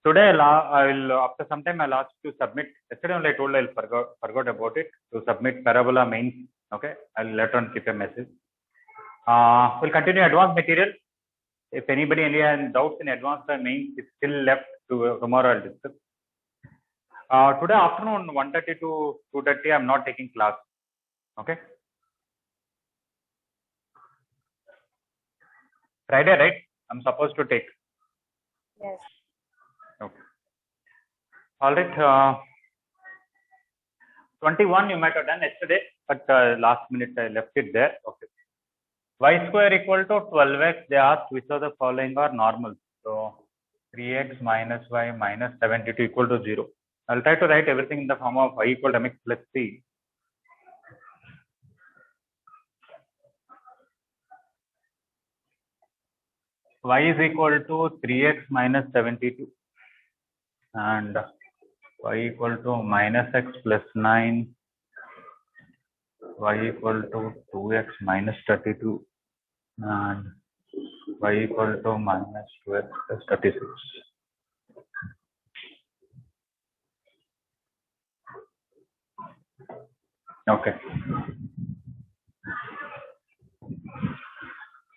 Today I will after some time I'll ask to submit. Yesterday only I told I forgot about it to submit parabola mains. Okay, I'll later on keep a message. We'll continue advanced material. If anybody any doubts in advanced mains, it's still left to tomorrow I'll discuss. Today afternoon 1:30 to 2:30 I'm not taking class. Okay. Friday, right? I'm supposed to take. Yes. Okay. All right. 21 you might have done yesterday, but last minute I left it there. Okay. Y square equal to 12x. They asked which of the following are normal. So 3x minus y minus 72 equal to 0. I'll try to write everything in the form of y equal to mx plus c. Y is equal to 3x minus 72 and y equal to minus x plus 9, y equal to 2x minus 32 and y equal to minus 2x plus 36. Okay.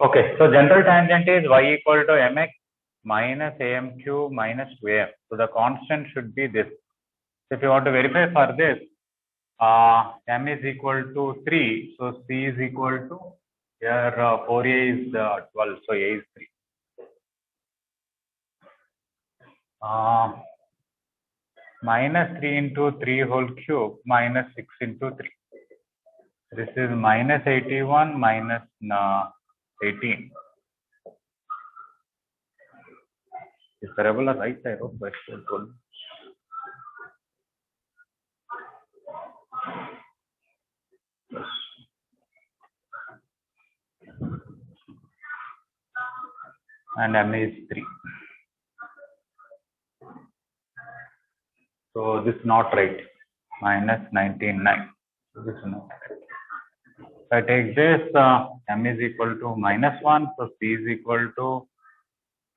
Okay, so general tangent is y equal to mx minus am cube minus 2am. So the constant should be this. If you want to verify for this, m is equal to 3, so c is equal to here 4a is 12, so a is 3. Minus 3 into 3 whole cube minus 6 into 3. This is minus 81 minus 18. Is parabola right? I hope that's good. And m is 3. So this is not right. Minus 19.9. So this is not right. If I take this, m is equal to minus 1. So c is equal to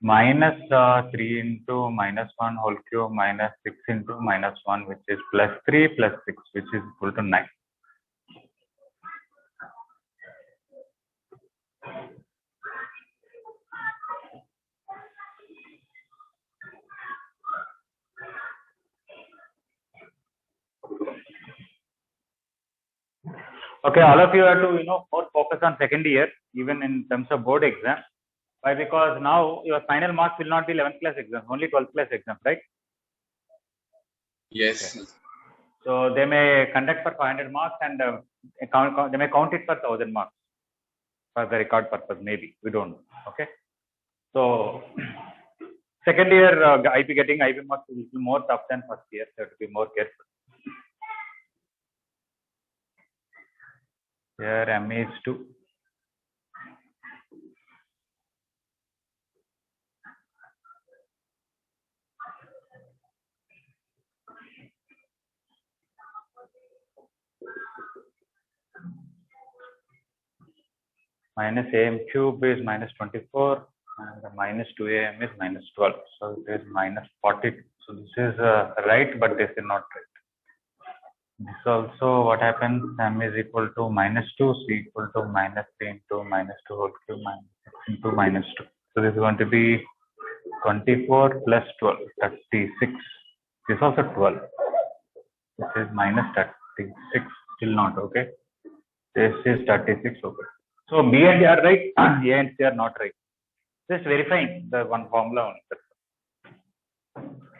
minus 3 into minus 1 whole cube minus 6 into minus 1, which is plus 3 plus 6, which is equal to 9. Okay, all of you have to more focus on second year, even in terms of board exam. Why? Because now your final marks will not be 11th class exam, only 12th class exam, right? Yes. Okay. So they may conduct for 500 marks and they may count it for 1000 marks for the record purpose, maybe. We don't know. Okay. So second year getting IB marks will be more tough than first year, so to be more careful. Here m is 2. Minus am cube is minus 24 and minus 2am is minus 12. So it is minus 40. So this is right, but this is not right. This also what happens, m is equal to minus 2, c equal to minus 3 into minus 2 whole cube minus 6 into minus 2. So this is going to be 24 plus 12, 36. This is also 12. This is minus 36, still not okay. This is 36, okay. So B and D are right, A and C are not right. Just verifying the one formula only.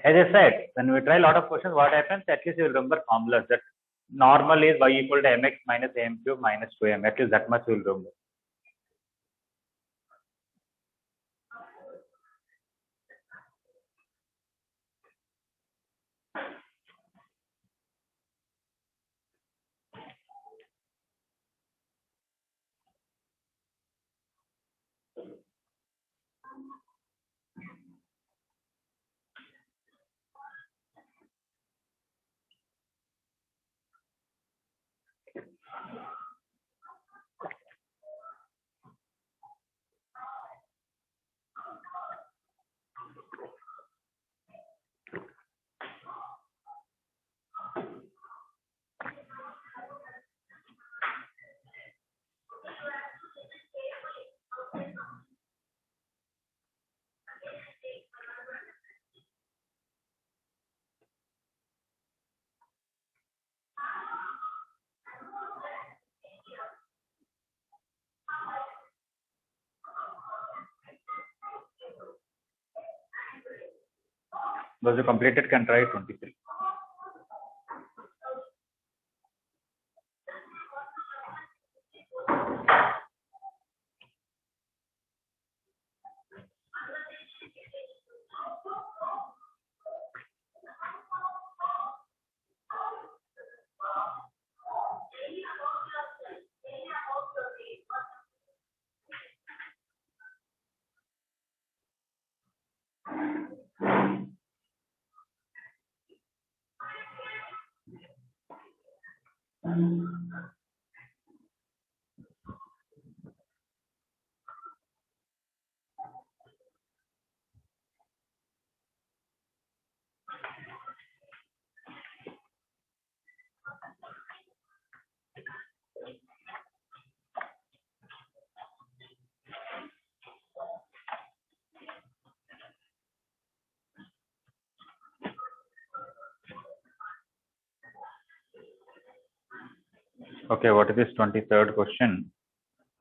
As I said, when we try a lot of questions, what happens? At least you will remember formulas. That normal is y equal to mx minus am cube minus 2am. At least that much you will remember. Those who completed can try 23. Okay, what is this 23rd question?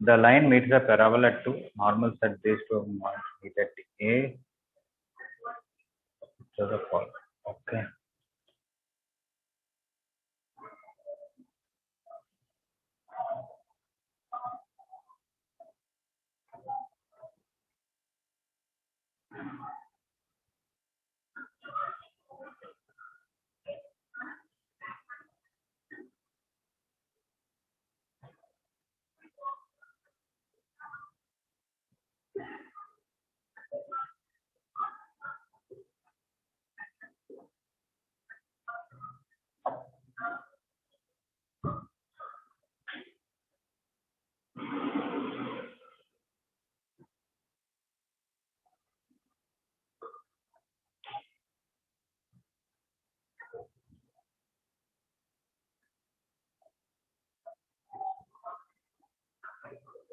The line meets the parabola at 2, normal set base to meet at A. So the fall. Okay.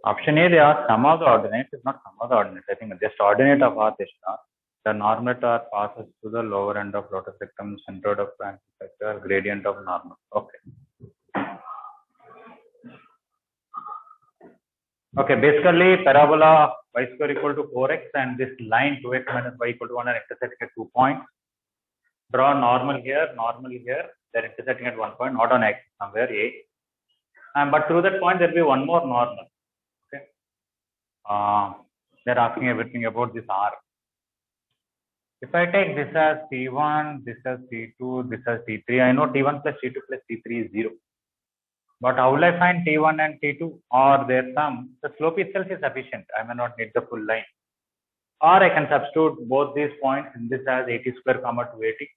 Option A, they are sum of the ordinates, is not sum of the ordinates. I think just ordinate of R is not. The normal R passes to the lower end of lotus rectum, centroid of triangle sector, gradient of normal. Okay. Okay, basically parabola y square equal to 4x and this line 2x minus y equal to 1 are intersecting at 2 points. Draw normal here, they're intersecting at 1 point, not on x, somewhere A. But through that point, there will be one more normal. Okay. They're asking everything about this R. If I take this as T1, this as T2, this as T3, I know T1 plus T2 plus T3 is 0. But how will I find T1 and T2 or their sum? The slope itself is sufficient. I may not need the full line. Or I can substitute both these points in this as 80 square comma 280.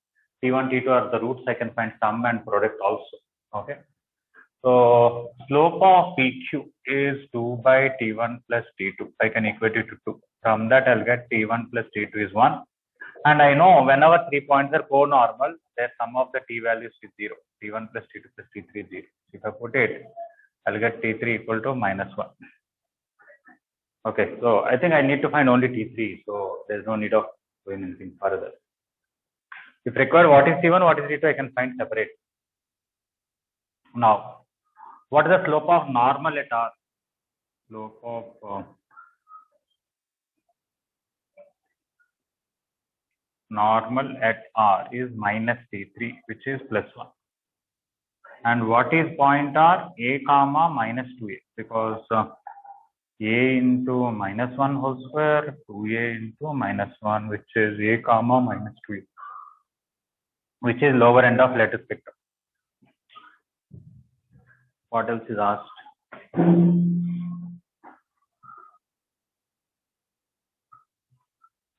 T1, T2 are the roots. I can find sum and product also. Okay. So slope of PQ is 2 by T1 plus T2. I can equate it to 2. From that, I'll get T1 plus T2 is 1. And I know whenever 3 points are co-normal, their sum of the T values is 0. T1 plus T2 plus T3 is 0. If I put it, I'll get T3 equal to minus 1. Okay, so I think I need to find only T3. So there's no need of doing anything further. If required, what is T1, what is T2, I can find separate. Now, what is the slope of normal at R? Slope of normal at R is minus T3, which is plus 1. And what is point R? A comma minus 2A, because A into minus 1 whole square, 2A into minus 1, which is A comma minus 2A, which is lower end of lattice spectrum. What else is asked?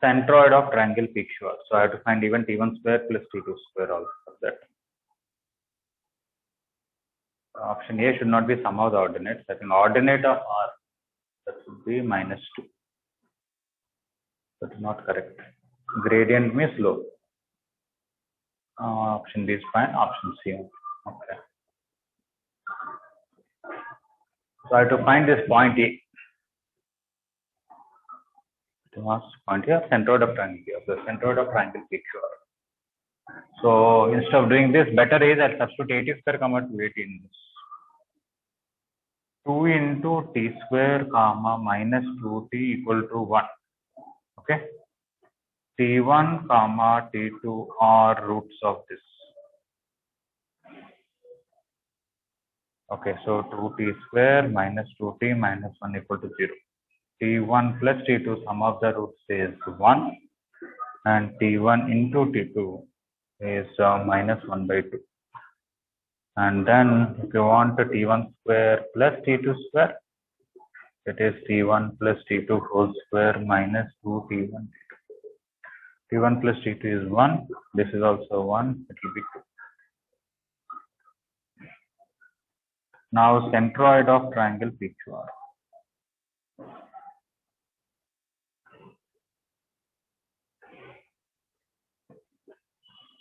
Centroid of triangle PQ. So I have to find even T1 square plus T2 square also for that. Option A should not be sum of the ordinates. I think ordinate of R, that would be minus 2. That is not correct. Gradient means slope. Option B is fine. Option C. Okay. So I have to find this point A. Point here, centroid of triangle, the centroid of triangle PQ. So instead of doing this, better is I'll substitute 80 square comma 280 in this. 2 into t square comma minus 2t equal to 1. Okay. T1 comma T2 are roots of this. Okay, so 2t square minus 2t minus 1 equal to 0. T1 plus T2 sum of the roots is 1 and T1 into T2 is minus 1 by 2. And then if you want T1 square plus T2 square, it is T1 plus T2 whole square minus 2 T1. T1 plus T2 is 1. This is also 1. It will be 2. Now centroid of triangle PQR.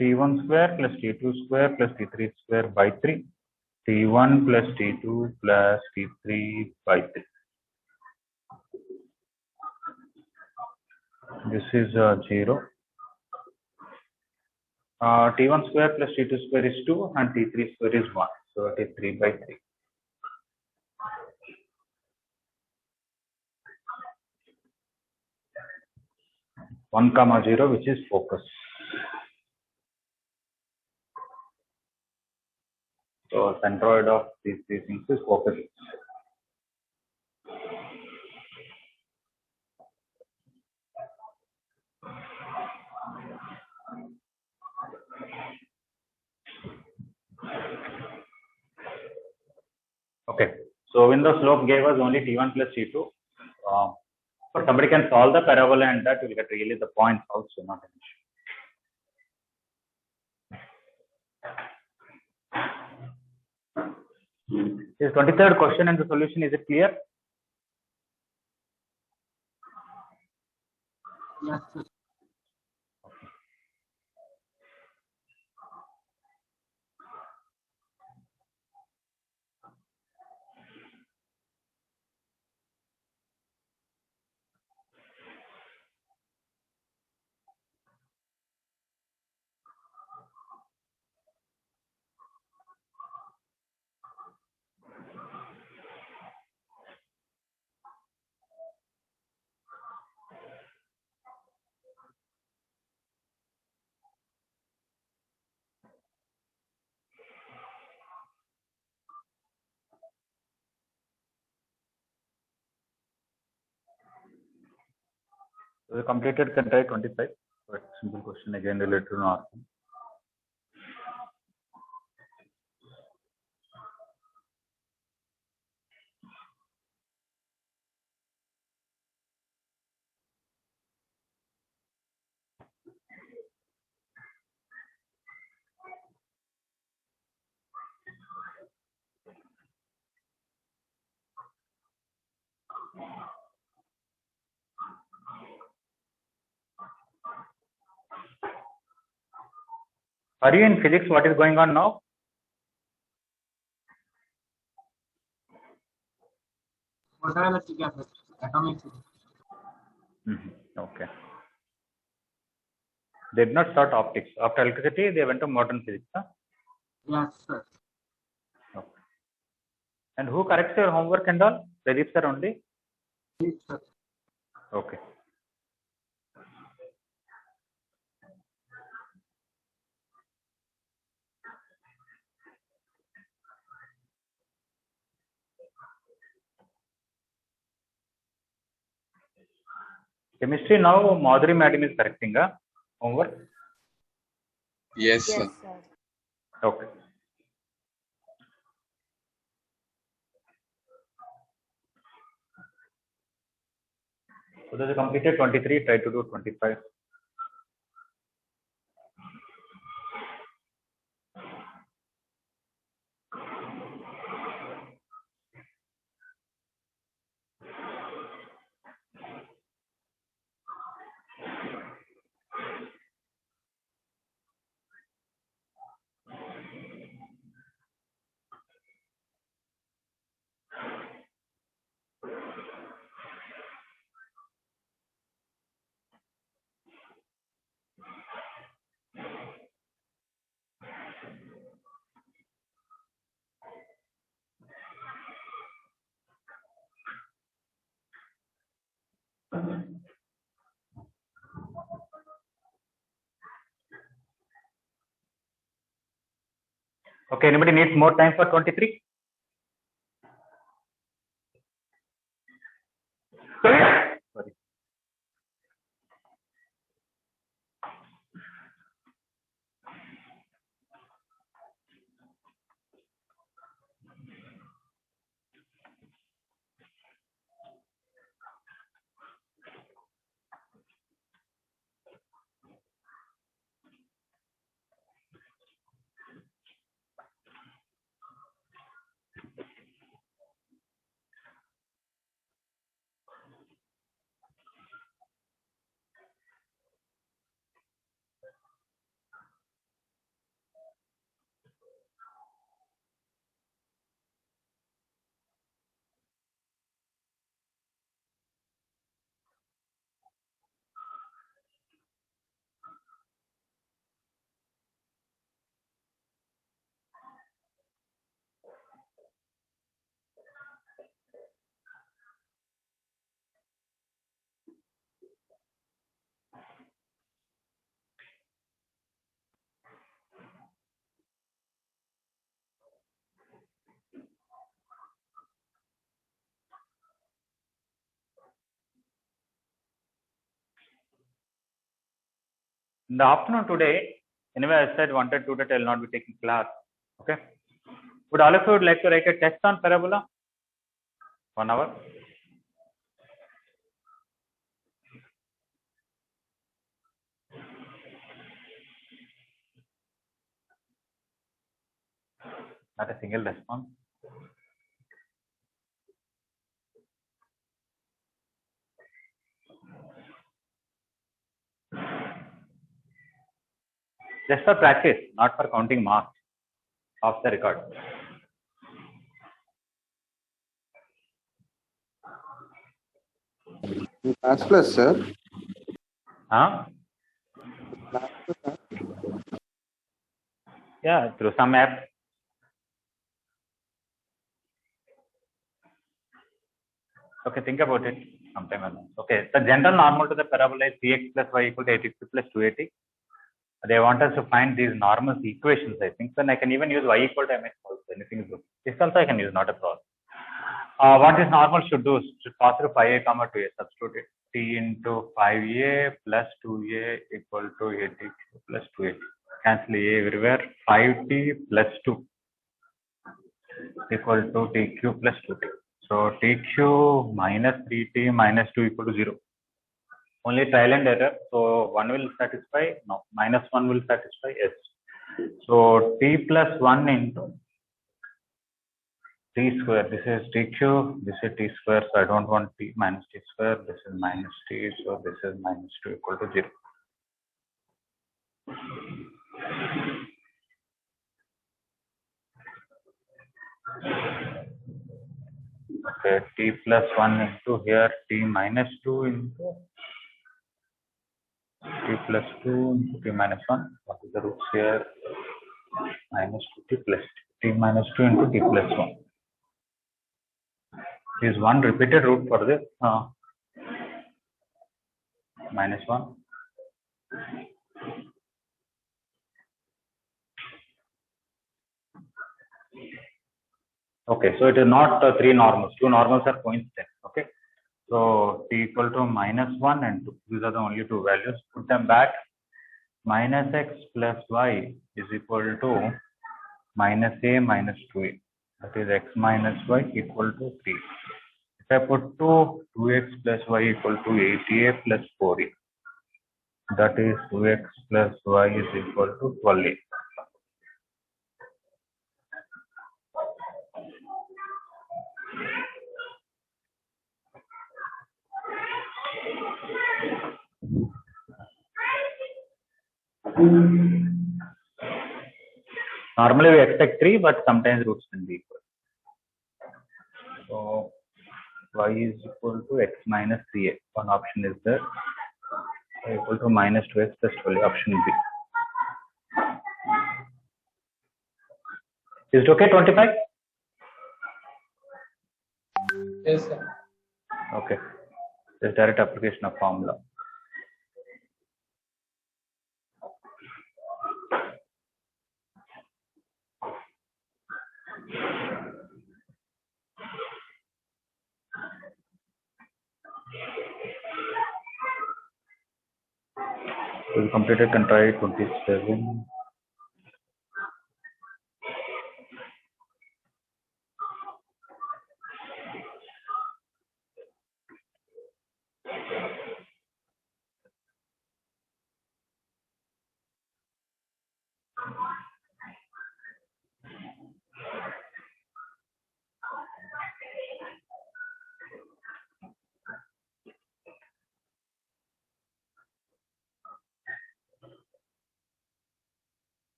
T1 square plus T2 square plus T3 square by 3. T1 plus T2 plus T3 by 3. This is 0. T1 square plus T2 square is 2 and T3 square is 1. So it is 3 by 3. 1 comma 0, which is focus. So centroid of these things is focus. Okay. So when the slope gave us only T1 plus T2, but somebody can solve the parabola and that will get really the points also, not an issue. This 23rd question and the solution, is it clear? Yes, sir. So the completed can try 25. But simple question again related to north. Are you in physics? What is going on now? Photoelectric effect, atomic physics. Okay. They did not start optics. After electricity, they went to modern physics. Huh? Yes, sir. Okay. And who corrects your homework and all? Pradeep sir only? Yes, sir. Okay. Chemistry now, Madhuri madam is correcting homework. Yes, sir. Okay. So this is completed 23. Try to do 25. Okay, anybody needs more time for 23? Sorry. In the afternoon today, anyway, I said 1 to 2 that I will not be taking class. Okay. Would all of you would like to write a test on parabola? 1 hour. Not a single response. Just for practice, not for counting marks of the record. Class plus, sir. Huh? Yeah, through some app. Okay, think about it sometime along. Okay, the general normal to the parabola is 3x plus y equal to 80 plus 280. They want us to find these normal equations, I think. Then I can even use y equal to mx also. Anything is good. This also I can use, not a problem. What this normal should do is should pass through 5a comma 2a. Substitute it. T into 5a plus 2a equal to 80 plus 280. Cancel a everywhere. 5t plus 2 equal to tq plus 2t. So tq minus 3t minus 2 equal to 0. Only trial and error. So 1 will satisfy, no, minus 1 will satisfy, yes. So t plus 1 into t square. This is tq, this is t square. So I don't want t minus t square. This is minus t. So this is minus 2 equal to 0. Okay, t plus 1 into here, t minus 2 into t plus 2 into t minus 1. What is the roots here? Minus 2t plus t minus 2 into t plus 1. Is one repeated root for this? Minus 1. Okay, so it is not 3 normals. 2 normals are coincident. Okay, so t equal to minus 1 and 2. These are the only 2 values. Put them back. Minus x plus y is equal to minus a minus 2a. That is x minus y equal to 3. If I put 2x plus y equal to 8a plus 4a. That is 2x plus y is equal to 12a. Normally we expect 3, but sometimes roots can be equal. So y is equal to x minus 3a. One option is there. Y equal to minus 2x plus 12. Option B. Is it okay? 25? Yes, sir. Okay. This direct application of formula. We'll complete it and try 27.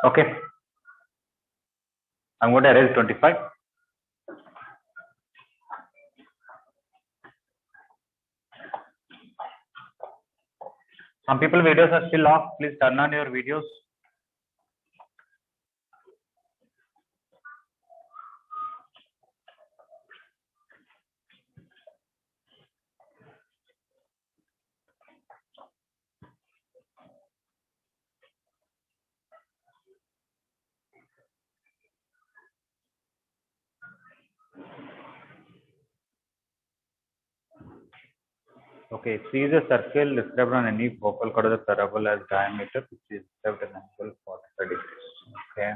Okay. I'm going to erase 25. Some people videos are still off. Please turn on your videos. Okay, C is a circle described on any focal chord of the parabola as diameter which is described at an angle 45 degrees. Okay.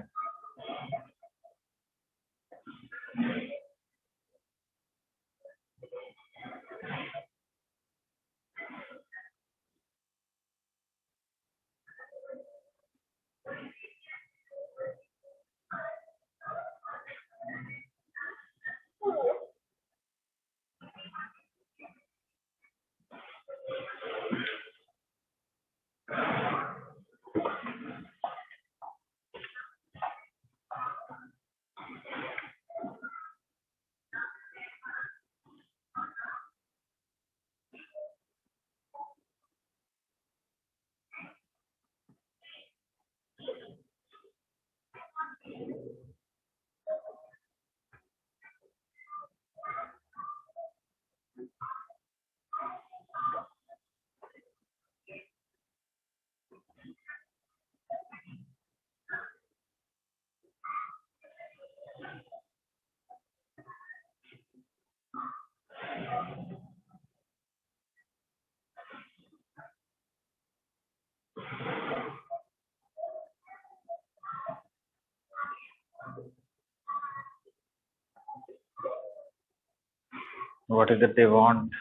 What is it they want?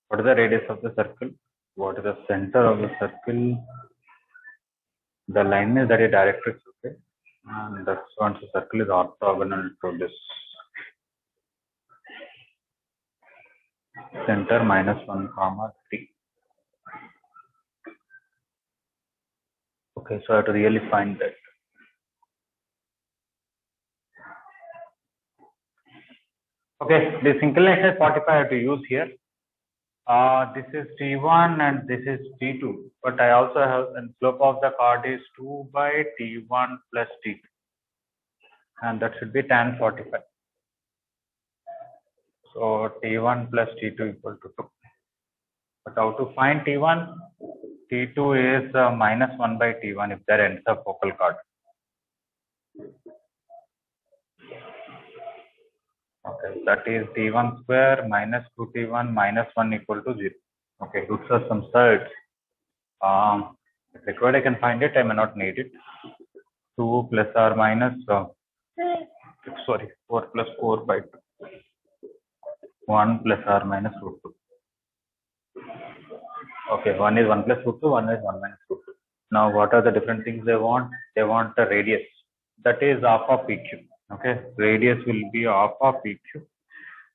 What is the radius of the circle? What is the center of the circle? The line is that a directrix, okay? And that's once the circle is orthogonal to this. Center -1, 3. Okay, so I have to really find that. Okay, this inclination is 45 I have to use here. This is T1 and this is T2, but I also have, and slope of the chord is 2 by T1 plus T2, and that should be tan 45. So T1 plus T2 equal to 2. But how to find T1? T2 is -1 by T1 if there ends a focal chord. Okay, that is T1 square minus 2T1 minus 1 equal to 0. Okay, roots are some sides. If required, I can find it. I may not need it. 2 plus or minus, 4 plus 4 by 2. 1 plus or minus root 2. Okay, one is 1 plus root 2, one is 1 minus root 2. Now, what are the different things they want? They want the radius. That is half of PQ. Okay, radius will be half of PQ.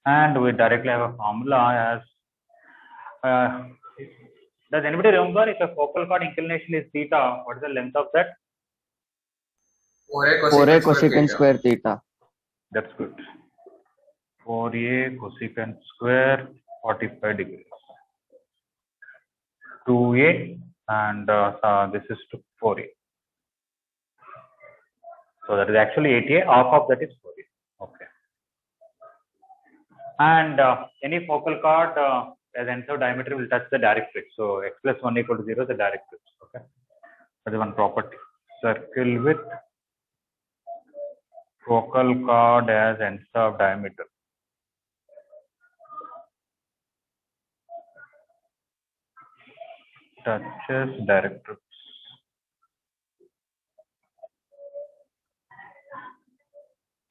And we directly have a formula as does anybody remember if a focal chord inclination is theta, what is the length of that? 4a cosecant square theta. That's good. 4a cosecant square 45 degrees. 2a and this is 4a. So that is actually 8a, half of that is 4a. Okay. And any focal chord as ends of diameter will touch the directrix. So x plus 1 equal to 0 is the directrix. Okay. That is one property. Circle with focal chord as ends of diameter. Touches directrix.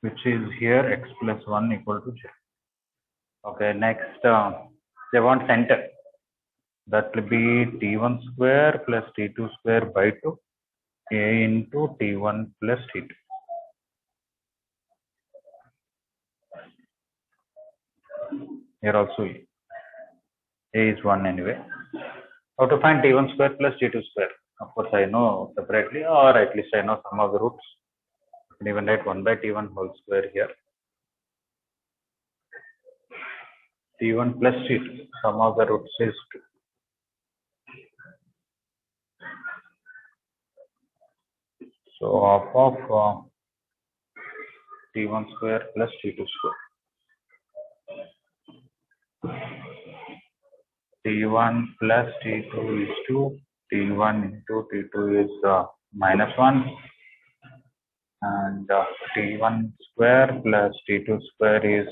Which is here x plus 1 equal to 0. Okay, next they want center. That will be t1 square plus t2 square by 2 a into t1 plus t2. Here also a is 1 anyway. How to find t1 square plus t2 square? Of course, I know separately, or at least I know some of the roots. I can even write 1 by t1 whole square here. t1 plus t2, sum of the roots is 2. So half of t1 square plus t2 square. t1 plus t2 is 2. t1 into t2 is minus 1. And t1 square plus t2 square is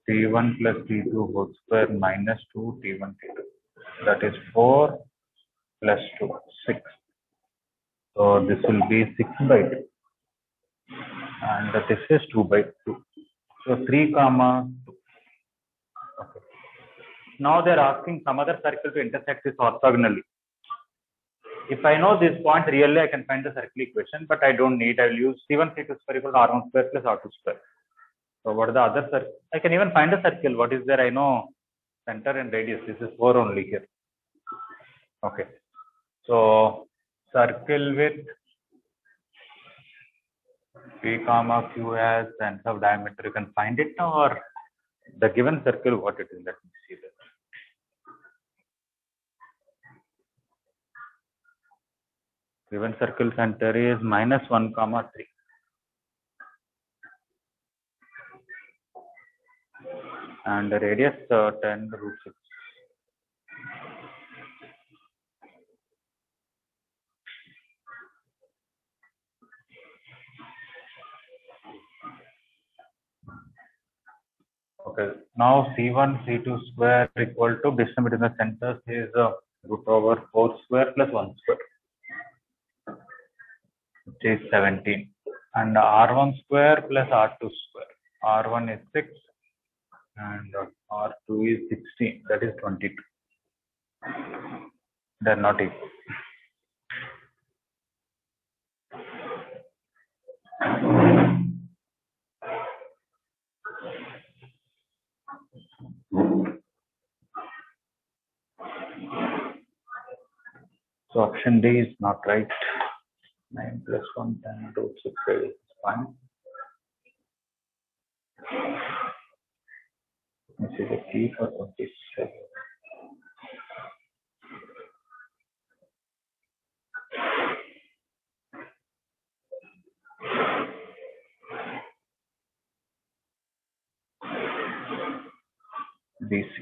t1 plus t2 whole square minus 2 t1 t2. That is 4 plus 2, 6. So this will be 6 by 2. And this is 2 by 2. So 3 comma 2. Okay. Now they are asking some other circle to intersect this orthogonally. If I know this point really, I can find the circle equation, but I don't need. I will use c1 c2 square equal to r1 square plus r2 square. So what are the other circle? I can even find a circle. What is there? I know center and radius. This is 4 only here. Okay. So circle with p comma q as the ends of diameter. You can find it now, or the given circle what it is. Let me see that. Given circle center is minus 1 comma 3. And the radius 10 root 6. Okay, now c1 c2 square equal to distance between the centers is root over 4 square plus 1 square, which is 17. And r1 square plus r2 square. r1 is 6 and r2 is 16. That is 22. They are not equal. So option D is not right. 9 plus 1 10 root 6 is fine. This is a key for 27. BC.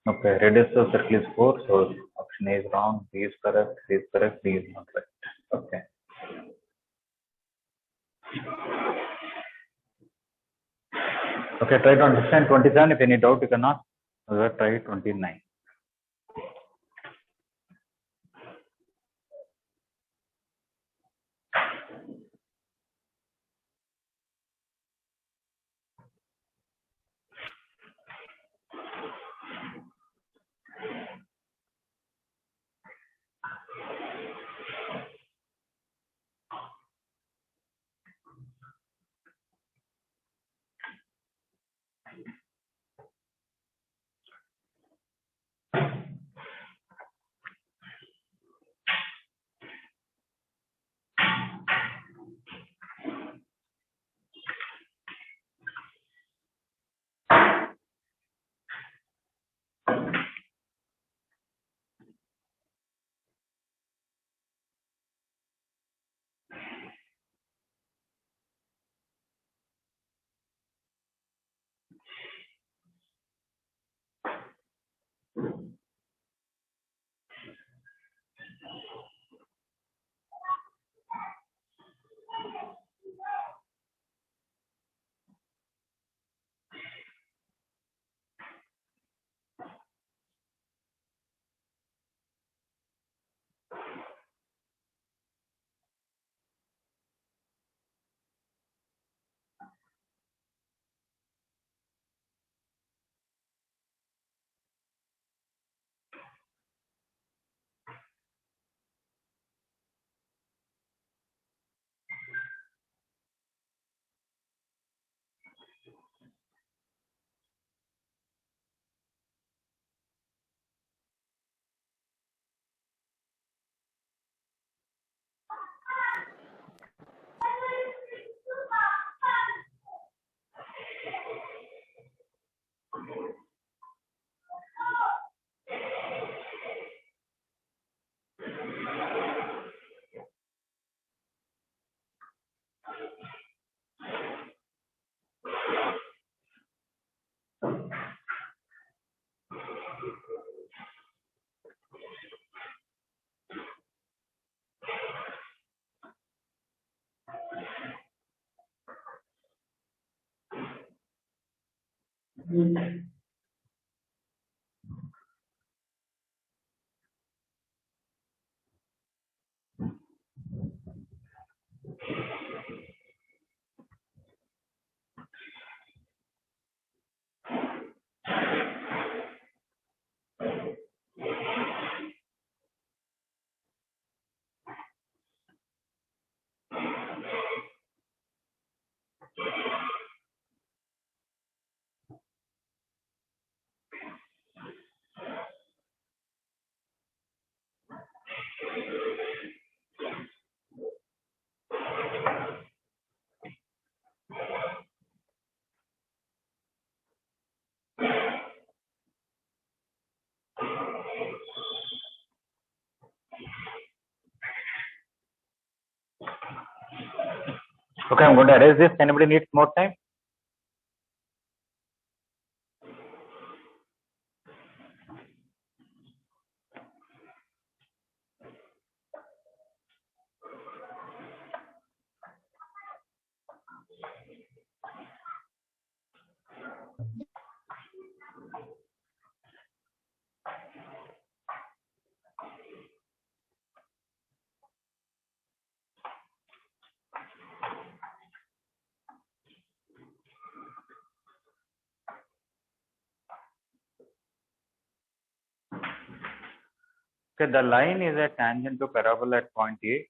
Okay, radius of circle is 4, so option A is wrong, B is correct, C is correct, D is not right. Okay. Okay, try to understand 27. If any doubt, you can ask. Try 29. Okay, I'm going to erase this. Anybody needs more time? Okay, the line is a tangent to parabola at point A.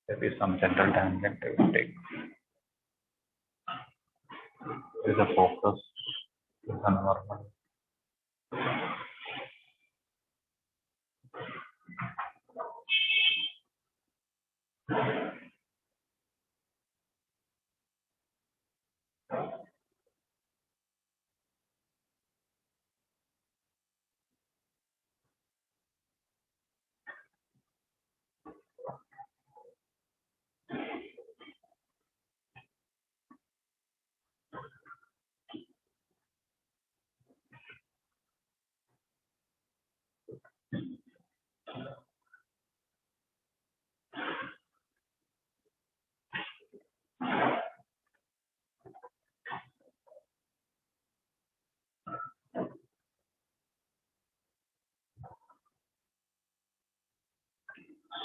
Maybe some central tangent I will take. This is a focus. This is a normal.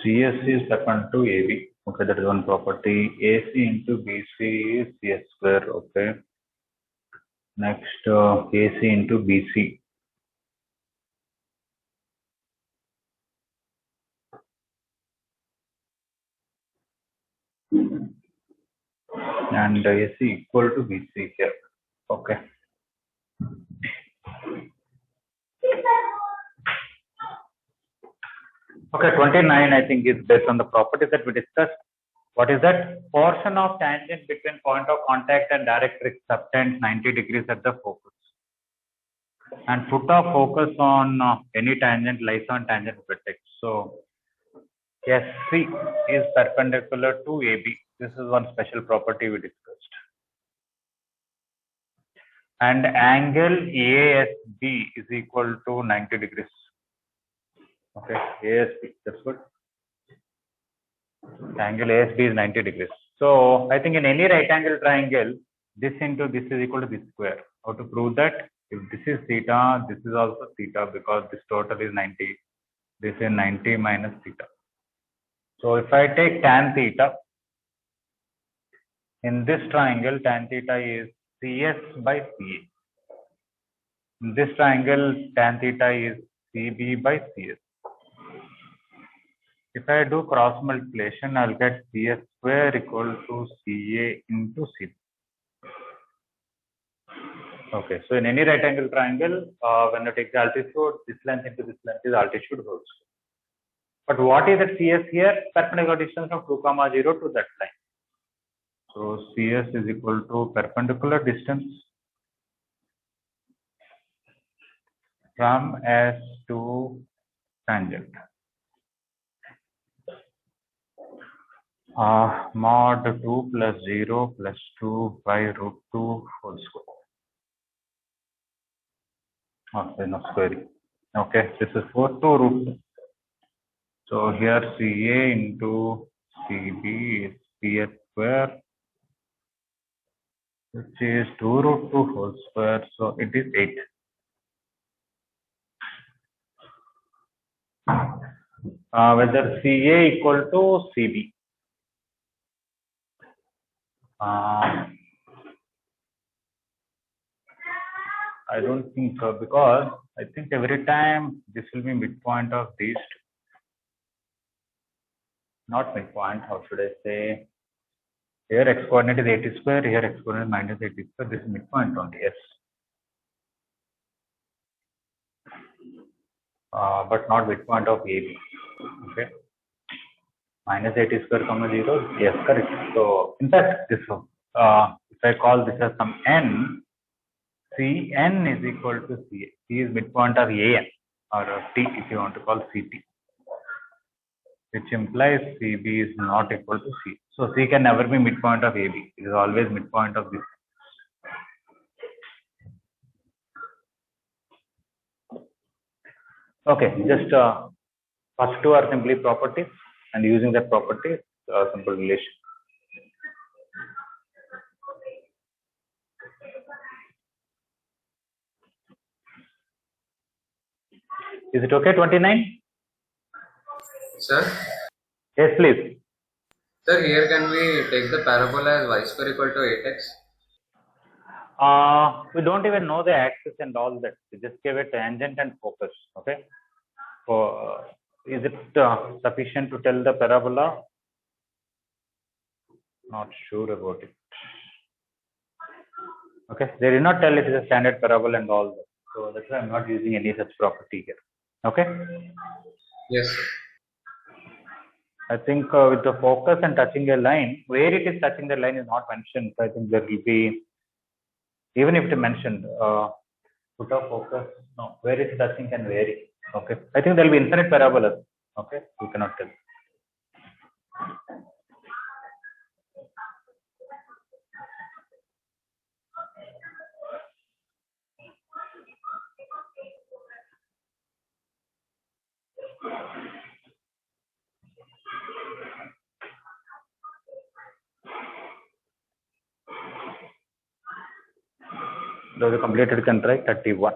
CSC is perpendicular to AB. Okay, that is one property. AC into BC is CS square. Okay. Next, AC into BC. And AC equal to BC here. Okay. Okay, 29 I think is based on the properties that we discussed. What is that? Portion of tangent between point of contact and directrix subtends 90 degrees at the focus. And foot of focus on any tangent lies on tangent vertex. So SC is perpendicular to AB. This is one special property we discussed. And angle ASB is equal to 90 degrees. Okay, ASB, that's good. Angle ASB is 90 degrees. So I think in any right angle triangle, this into this is equal to this square. How to prove that? If this is theta, this is also theta because this total is 90. This is 90 minus theta. So if I take tan theta, in this triangle, tan theta is CS by CA. In this triangle, tan theta is CB by CS. If I do cross multiplication, I'll get CS square equal to CA into CB. Okay, so in any right angle triangle, when you take the altitude, this length into this length is altitude whole square. But what is the CS here? Perpendicular distance from 2, 0 to that line. So CS is equal to perpendicular distance from S to tangent. Mod 2 plus 0 plus 2 by root 2 whole square. Okay, no squaring. Okay, this is 4 to root. So here CA into CB is CS square, which is 2 root 2 whole square. So it is 8. Whether CA equal to CB. I don't think so because I think every time this will be midpoint of these two. Not midpoint, how should I say? Here x coordinate is 80 square, here x coordinate is minus 80 square. This is midpoint only, yes. But not midpoint of AB. Okay. Minus 80 square comma 0. Yes, correct. So in fact, this if I call this as some n, Cn is equal to Ca. C is midpoint of An or T if you want to call Ct, which implies Cb is not equal to C. So C can never be midpoint of AB. It is always midpoint of this. Okay, just first two are simply properties, and using that property, simple relation. Is it okay? 29. Sir? Yes, please. Sir, here can we take the parabola as y square equal to 8x? We don't even know the axis and all that. We just give a tangent and focus. Okay. So, is it sufficient to tell the parabola? Not sure about it. Okay. They did not tell it is a standard parabola and all that. So that's why I'm not using any such property here. Okay. Yes, sir. I think with the focus and touching a line, where it is touching the line is not mentioned. So I think there will be, even if it is mentioned, put of focus, no, where it is touching can vary. Okay. I think there will be infinite parabolas. Okay. You cannot tell. Those are completed, you can try 31.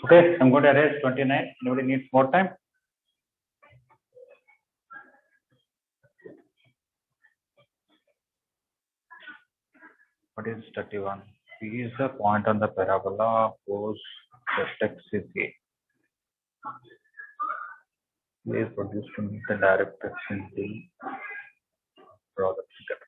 Okay, I'm going to erase 29. Nobody needs more time. What is 31? P is the point on the parabola whose vertex is A. A is produced to meet the directrix in D. Draw the figure.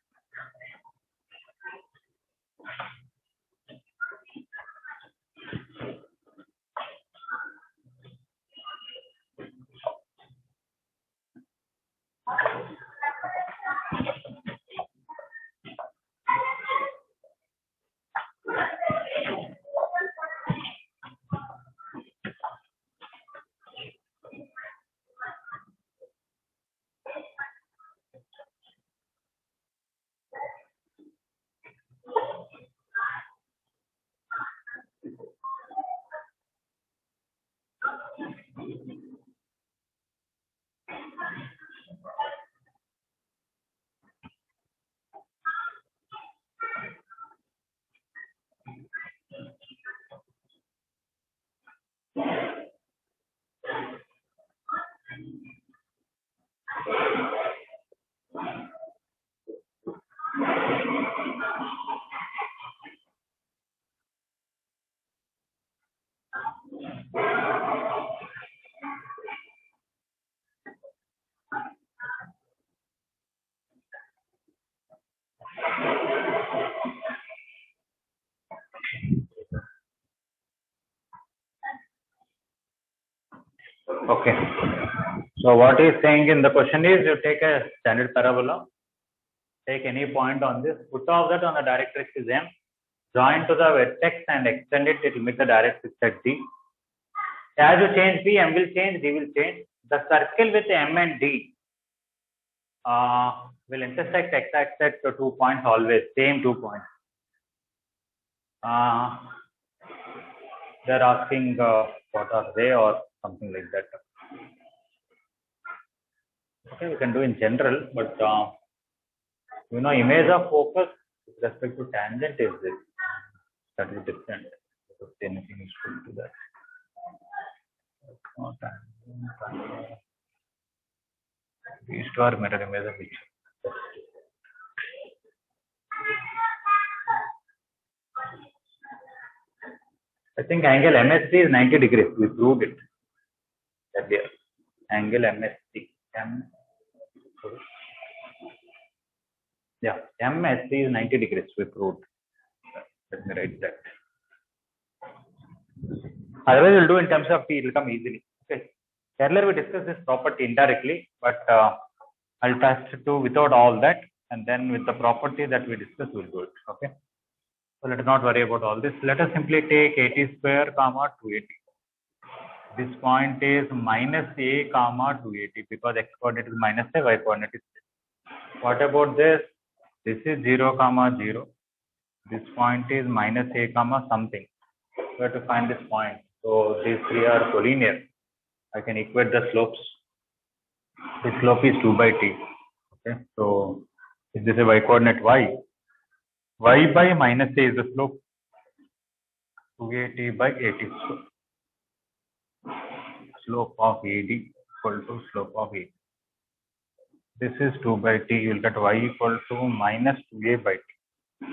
Okay. So what he's saying in the question is, you take a standard parabola, take any point on this, put off that on the directrix is M, join to the vertex and extend it, it will meet the directrix at D. As you change B, M will change, D will change. The circle with M and D will intersect x-axis to 2 points always, same 2 points. They're asking what are they or something like that. Okay, we can do in general, but image of focus with respect to tangent is this. That is different. If anything is equal to that. These two are mirror image of each. I think angle MSC is 90 degrees. We proved it earlier. Angle MSC. MSC is 90 degrees. We proved. Let me write that. Otherwise, we'll do in terms of T. It will come easily. Okay. Earlier we discussed this property indirectly, but I'll test to without all that, and then with the property that we discussed, we'll do it. Okay. So let us not worry about all this. Let us simply take 80 square comma 280. This point is minus a comma 280 because x coordinate is minus a, y coordinate is 0. What about this? This is 0 comma 0. This point is minus a comma something. We have to find this point. So these three are collinear. I can equate the slopes. The slope is 2 by t. Okay. So if this is y coordinate y by minus a is the slope. 280 by 80. Slope of AD equal to slope of AD. This is 2 by t. You will get y equal to minus 2a by t.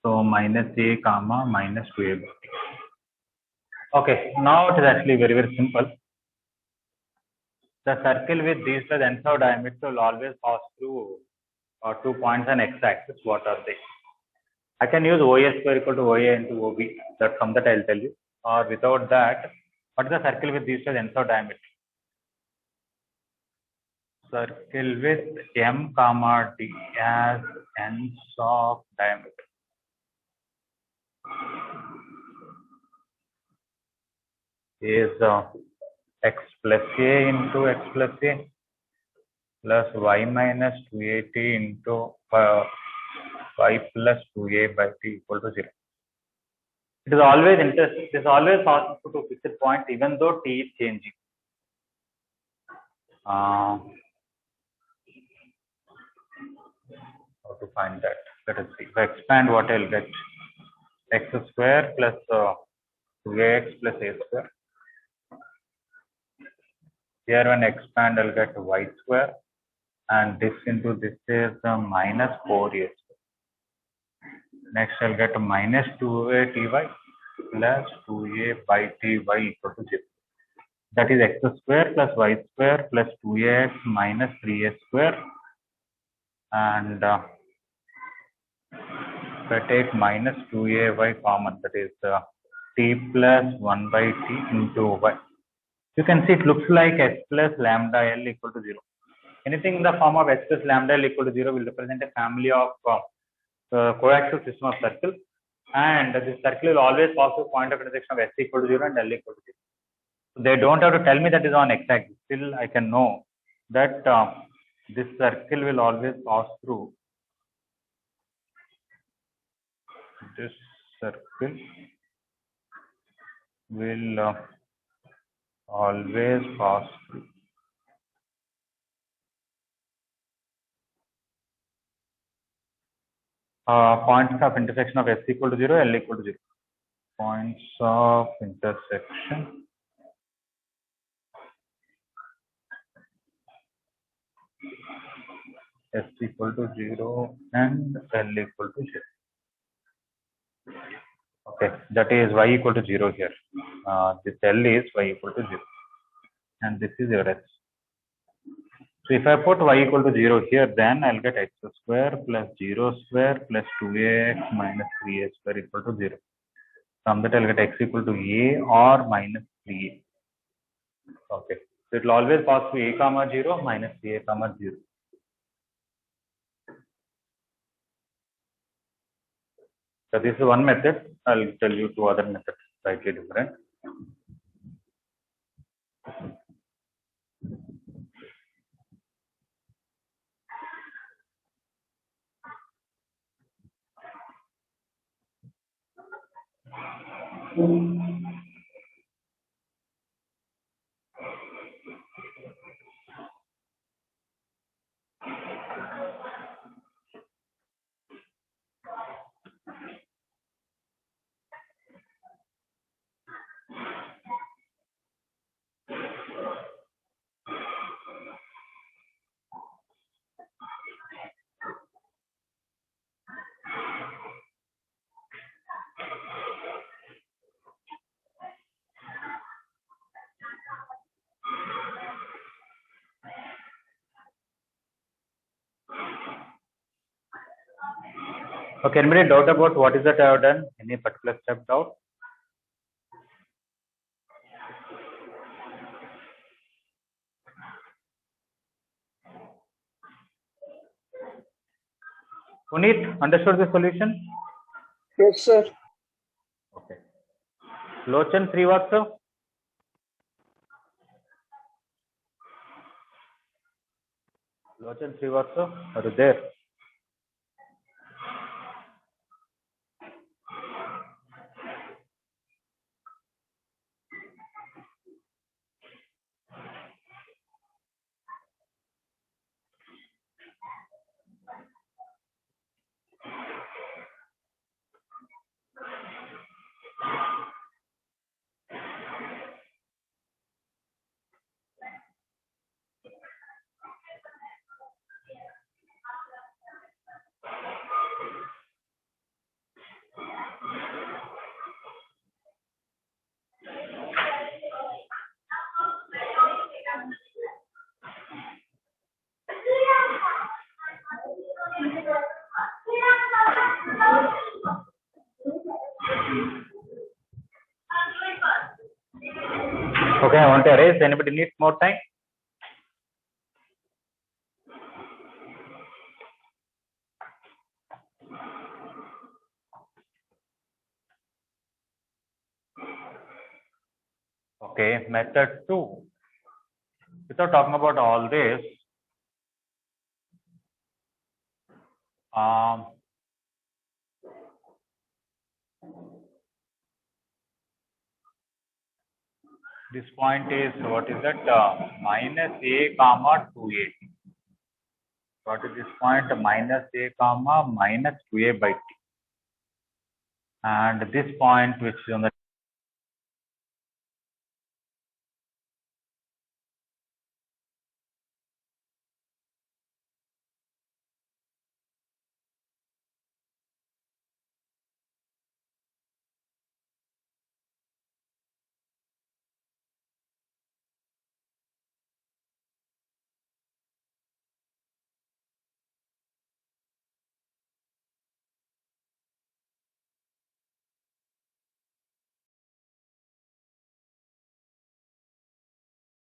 So minus a comma minus 2a by t. Okay. Now it is actually very, very simple. The circle with these the ends of diameter will always pass through 2 points on x-axis. What are they? I can use OA square equal to OA into OB. That from that I'll tell you. Or without that, what is the circle with these the ends of diameter? Circle with M comma D as ends of diameter. Is x plus a into x plus a plus y minus 280 into y plus 2a by t equal to 0. It is always interesting. It is always possible to fix a point even though t is changing. How to find that? Let us see. If I expand, what I'll get? X square plus 2ax plus a square. Here when expand, I'll get y square, and this into this is minus 4a square. Next, I'll get minus 2a ty plus 2a by ty equal to 0. That is x square plus y square plus 2ax minus 3a square. And if I take minus 2ay common, that is t plus 1 by t into y. You can see it looks like s plus lambda l equal to 0. Anything in the form of s plus lambda l equal to 0 will represent a family of coaxial system of circles, and this circle will always pass through point of intersection of s equal to 0 and l equal to 0. So they don't have to tell me that is on x-axis. Still, I can know that this circle will always pass through. This circle will always pass through points of intersection of s equal to 0, l equal to 0. Points of intersection s equal to 0 and l equal to 0. Okay, that is y equal to 0 here. This l is y equal to 0, and this is your s. So if I put y equal to 0 here, then I'll get x square plus 0 square plus 2ax minus 3a square equal to 0. From that I'll get x equal to a or minus 3a. Okay, so it will always pass through a comma 0 minus a comma 0. So this is one method. I'll tell you two other methods slightly different. Okay, anybody doubt about what is that I have done? Any particular step doubt? Puneet, understood the solution? Yes, sir. Okay. Lochan Srivastav? Lochan Srivastav, are you there? Okay, I want to erase. Anybody needs more time? Okay, method 2. Without talking about all this, this point is, what is that? Minus a comma 2a. What is this point? Minus a comma minus 2a by t. And this point which is on the